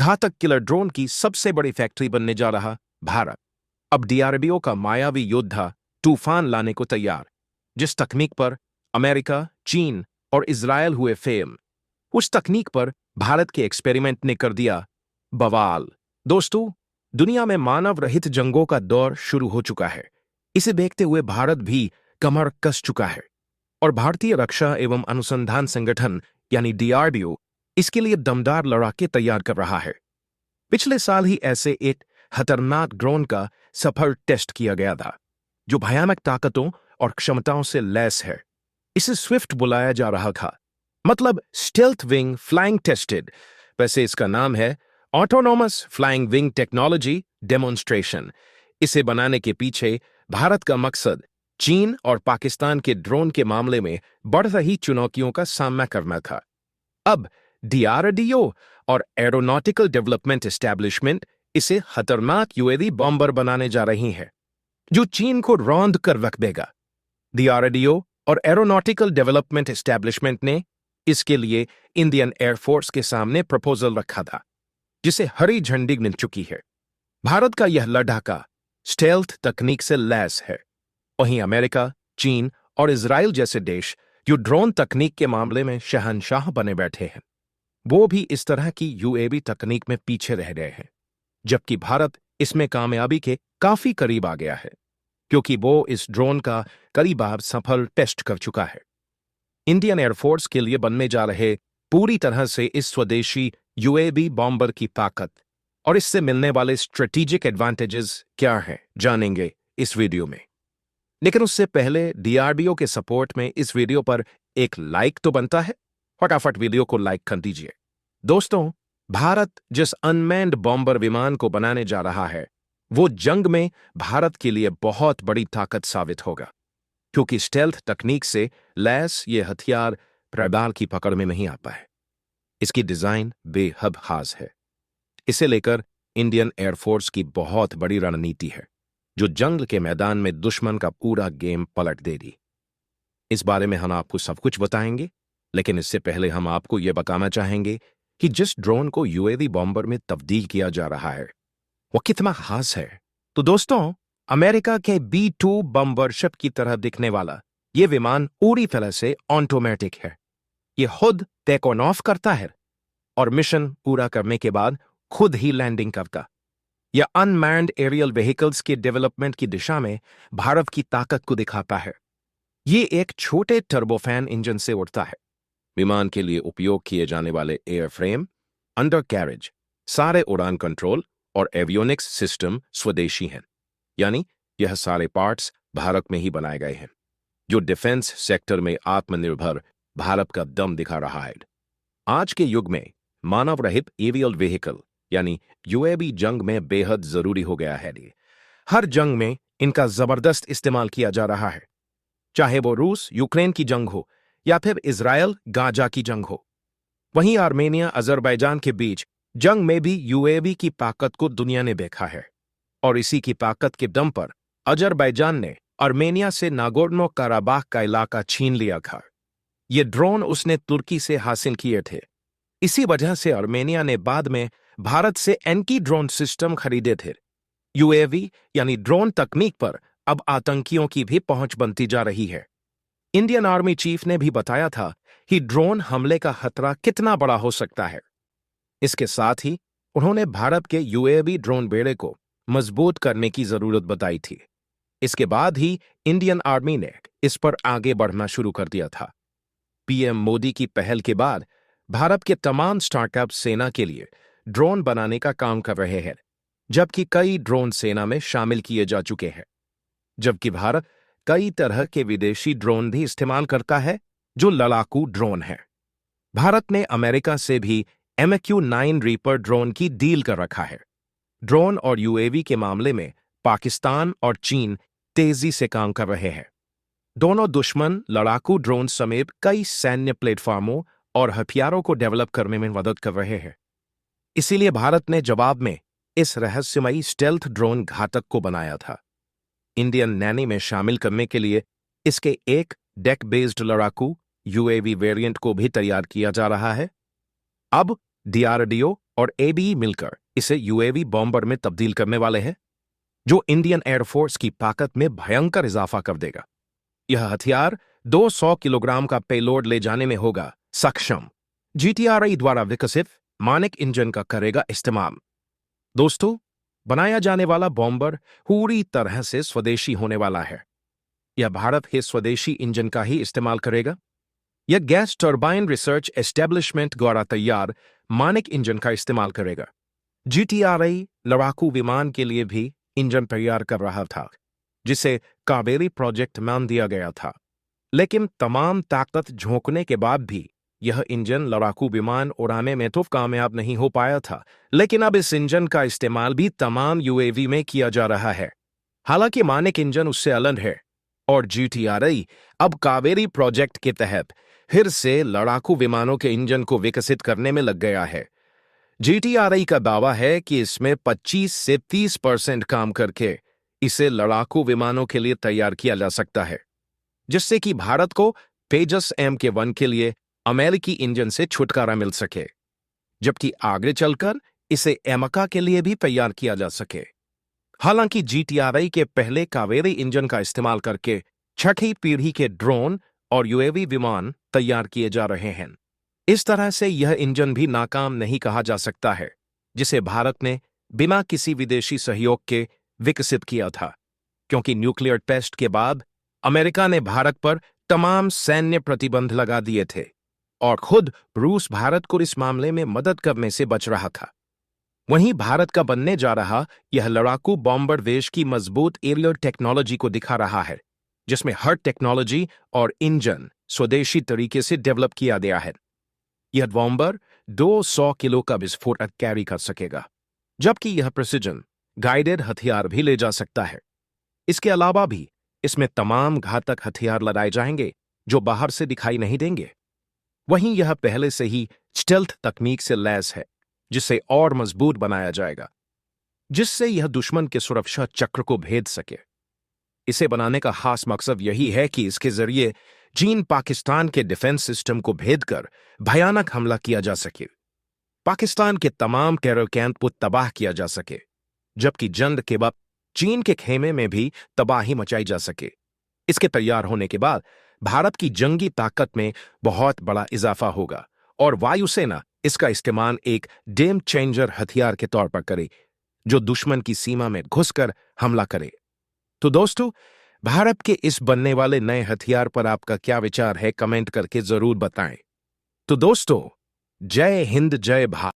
घातक killer drone की सबसे बड़ी फैक्ट्री बनने जा रहा भारत अब डीआरडीओ का मायावी योद्धा तूफान लाने को तैयार। जिस तकनीक पर अमेरिका, चीन और इजरायल हुए फेम, उस तकनीक पर भारत के एक्सपेरिमेंट ने कर दिया बवाल। दोस्तों, दुनिया में मानव रहित जंगों का दौर शुरू हो चुका है। इसे देखते हुए भारत भी कमर कस चुका है और भारतीय रक्षा एवं अनुसंधान संगठन यानी डीआरडीओ इसके लिए दमदार लड़ाके तैयार कर रहा है। पिछले साल ही ऐसे एक खतरनाक ड्रोन का सफल टेस्ट किया गया था, जो भयानक ताकतों और क्षमताओं से लैस है। इसे स्विफ्ट बुलाया जा रहा था, मतलब स्टेल्थ विंग फ्लाइंग टेस्टेड। वैसे इसका नाम है autonomous flying wing technology demonstration. इसे बनाने के पीछे भारत का मकसद चीन और पाकिस्तान के ड्रोन के मामले में बढ़ रही चुनौतियों का सामना करना था। अब डीआरडीओ और एरोनॉटिकल डेवलपमेंट एस्टैब्लिशमेंट इसे खतरनाक यूएवी बॉम्बर बनाने जा रही है, जो चीन को रौंद कर रख देगा। डीआरडीओ और एरोनॉटिकल डेवलपमेंट एस्टैब्लिशमेंट ने इसके लिए इंडियन एयरफोर्स के सामने प्रपोजल रखा था, जिसे हरी झंडी मिल चुकी है। भारत का यह लड़ाका स्टेल्थ तकनीक से लैस है। वहीं अमेरिका, चीन और इजराइल जैसे देश जो ड्रोन तकनीक के मामले में शहंशाह बने बैठे हैं, वो भी इस तरह की यूएवी तकनीक में पीछे रह गए हैं, जबकि भारत इसमें कामयाबी के काफी करीब आ गया है, क्योंकि वो इस ड्रोन का करीब सफल टेस्ट कर चुका है। इंडियन एयरफोर्स के लिए बनने जा रहे पूरी तरह से इस स्वदेशी यूएवी बॉम्बर की ताकत और इससे मिलने वाले स्ट्रेटेजिक एडवांटेजेस क्या हैं, जानेंगे इस वीडियो में। लेकिन उससे पहले डीआरडीओ के सपोर्ट में इस वीडियो पर एक लाइक तो बनता है। फटाफट वीडियो को लाइक कर दीजिए। दोस्तों, भारत जिस अनमैन्ड बॉम्बर विमान को बनाने जा रहा है, वो जंग में भारत के लिए बहुत बड़ी ताकत साबित होगा, क्योंकि स्टेल्थ तकनीक से लैस ये हथियार रडार की पकड़ में नहीं आता है। इसकी डिजाइन बेहद खास है। इसे लेकर इंडियन एयरफोर्स की बहुत बड़ी रणनीति है, जो जंग के मैदान में दुश्मन का पूरा गेम पलट देगी। इस बारे में हम आपको सब कुछ बताएंगे, लेकिन इससे पहले हम आपको यह बताना चाहेंगे कि जिस ड्रोन को यूएवी बॉम्बर में तब्दील किया जा रहा है, वो कितना खास है। तो दोस्तों, अमेरिका के B-2 बॉम्बरशिप की तरह दिखने वाला ये विमान पूरी तरह से ऑटोमेटिक है। ये खुद टेक ऑन ऑफ करता है और मिशन पूरा करने के बाद खुद ही लैंडिंग करता। यह अनमैन्ड एरियल व्हीकल्स के डेवलपमेंट की दिशा में भारत की ताकत को दिखाता है। ये एक छोटे टर्बोफैन इंजन से उड़ता है। विमान के लिए उपयोग किए जाने वाले एयरफ्रेम, अंडर कैरेज, सारे उड़ान कंट्रोल और एवियोनिक्स सिस्टम स्वदेशी हैं, यानी यह सारे पार्ट्स भारत में ही बनाए गए हैं, जो डिफेंस सेक्टर में आत्मनिर्भर भारत का दम दिखा रहा है। आज के युग में मानव रहित एरियल व्हीकल यानी यूएवी जंग में बेहद जरूरी हो गया है। हर जंग में इनका जबरदस्त इस्तेमाल किया जा रहा है, चाहे वो रूस यूक्रेन की जंग हो या फिर इजराइल गाजा की जंग हो। वहीं आर्मेनिया अजरबैजान के बीच जंग में भी यूएवी की ताकत को दुनिया ने देखा है, और इसी की ताकत के दम पर अजरबैजान ने आर्मेनिया से नागोर्नो काराबाख का इलाका छीन लिया था। ये ड्रोन उसने तुर्की से हासिल किए थे। इसी वजह से आर्मेनिया ने बाद में भारत से एंटी ड्रोन सिस्टम खरीदे थे। यूएवी यानी ड्रोन तकनीक पर अब आतंकियों की भी पहुंच बनती जा रही है। इंडियन आर्मी चीफ ने भी बताया था कि ड्रोन हमले का खतरा कितना बड़ा हो सकता है। इसके साथ ही उन्होंने भारत के यूएवी ड्रोन बेड़े को मजबूत करने की जरूरत बताई थी। इसके बाद ही इंडियन आर्मी ने इस पर आगे बढ़ना शुरू कर दिया था। पीएम मोदी की पहल के बाद भारत के तमाम स्टार्टअप सेना के लिए ड्रोन बनाने का काम कर रहे हैं, जबकि कई ड्रोन सेना में शामिल किए जा चुके हैं। जबकि भारत कई तरह के विदेशी ड्रोन भी इस्तेमाल करता है, जो लड़ाकू ड्रोन है। भारत ने अमेरिका से भी MQ-9 रीपर ड्रोन की डील कर रखा है। ड्रोन और यूएवी के मामले में पाकिस्तान और चीन तेजी से काम कर रहे हैं। दोनों दुश्मन लड़ाकू ड्रोन समेत कई सैन्य प्लेटफॉर्मों और हथियारों को डेवलप करने में मदद कर रहे हैं। इसीलिए भारत ने जवाब में इस रहस्यमयी स्टेल्थ ड्रोन घातक को बनाया था। इंडियन नेवी में शामिल करने के लिए इसके एक डेक बेस्ड लड़ाकू यूएवी वेरिएंट को भी तैयार किया जा रहा है। अब डीआरडीओ और एबी मिलकर इसे यूएवी बॉम्बर में तब्दील करने वाले हैं, जो इंडियन एयरफोर्स की ताकत में भयंकर इजाफा कर देगा। यह हथियार 200 किलोग्राम का पेलोड ले जाने में होगा सक्षम। जीटीआरई द्वारा विकसित मानिक इंजन का करेगा इस्तेमाल। दोस्तों, बनाया जाने वाला बॉम्बर पूरी तरह से स्वदेशी होने वाला है। यह भारत के स्वदेशी इंजन का ही इस्तेमाल करेगा। यह गैस टर्बाइन रिसर्च एस्टेब्लिशमेंट द्वारा तैयार मानिक इंजन का इस्तेमाल करेगा। जीटीआरई लड़ाकू विमान के लिए भी इंजन तैयार कर रहा था, जिसे कावेरी प्रोजेक्ट मान दिया गया था। लेकिन तमाम ताकत झोंकने के बाद भी यह इंजन लड़ाकू विमान उड़ाने में तो कामयाब नहीं हो पाया था। लेकिन अब इस इंजन का इस्तेमाल भी तमाम यूएवी में किया जा रहा है। हालांकि मानिक इंजन उससे अलग है और जीटीआरई अब कावेरी प्रोजेक्ट के तहत फिर से लड़ाकू विमानों के इंजन को विकसित करने में लग गया है। जीटीआरई का दावा है कि इसमें 25 से 30% काम करके इसे लड़ाकू विमानों के लिए तैयार किया जा सकता है, जिससे कि भारत को तेजस MK1 के लिए अमेरिकी इंजन से छुटकारा मिल सके, जबकि आगे चलकर इसे एमका के लिए भी तैयार किया जा सके। हालांकि जीटीआरई के पहले कावेरी इंजन का इस्तेमाल करके छठी पीढ़ी के ड्रोन और यूएवी विमान तैयार किए जा रहे हैं। इस तरह से यह इंजन भी नाकाम नहीं कहा जा सकता है, जिसे भारत ने बिना किसी विदेशी सहयोग के विकसित किया था, क्योंकि न्यूक्लियर टेस्ट के बाद अमेरिका ने भारत पर तमाम सैन्य प्रतिबंध लगा दिए थे और खुद रूस भारत को इस मामले में मदद करने से बच रहा था। वहीं भारत का बनने जा रहा यह लड़ाकू बॉम्बर देश की मजबूत एरियल टेक्नोलॉजी को दिखा रहा है, जिसमें हर टेक्नोलॉजी और इंजन स्वदेशी तरीके से डेवलप किया गया है। यह बॉम्बर 200 किलो का विस्फोटक कैरी कर सकेगा, जबकि यह प्रिसिजन गाइडेड हथियार भी ले जा सकता है। इसके अलावा भी इसमें तमाम घातक हथियार लगाए जाएंगे जो बाहर से दिखाई नहीं देंगे। वहीं यह पहले से ही स्टेल्थ तकनीक से लैस है, जिसे और मजबूत बनाया जाएगा, जिससे यह दुश्मन के सुरक्षा चक्र को भेद सके। इसे बनाने का खास मकसद यही है कि इसके जरिए चीन पाकिस्तान के डिफेंस सिस्टम को भेदकर भयानक हमला किया जा सके, पाकिस्तान के तमाम टेरर कैंप को तबाह किया जा सके, जबकि जंग के बाद चीन के खेमे में भी तबाही मचाई जा सके। इसके तैयार होने के बाद भारत की जंगी ताकत में बहुत बड़ा इजाफा होगा और वायुसेना इसका इस्तेमाल एक गेम चेंजर हथियार के तौर पर करे, जो दुश्मन की सीमा में घुसकर हमला करे। तो दोस्तों, भारत के इस बनने वाले नए हथियार पर आपका क्या विचार है, कमेंट करके जरूर बताएं। तो दोस्तों, जय हिंद, जय भारत।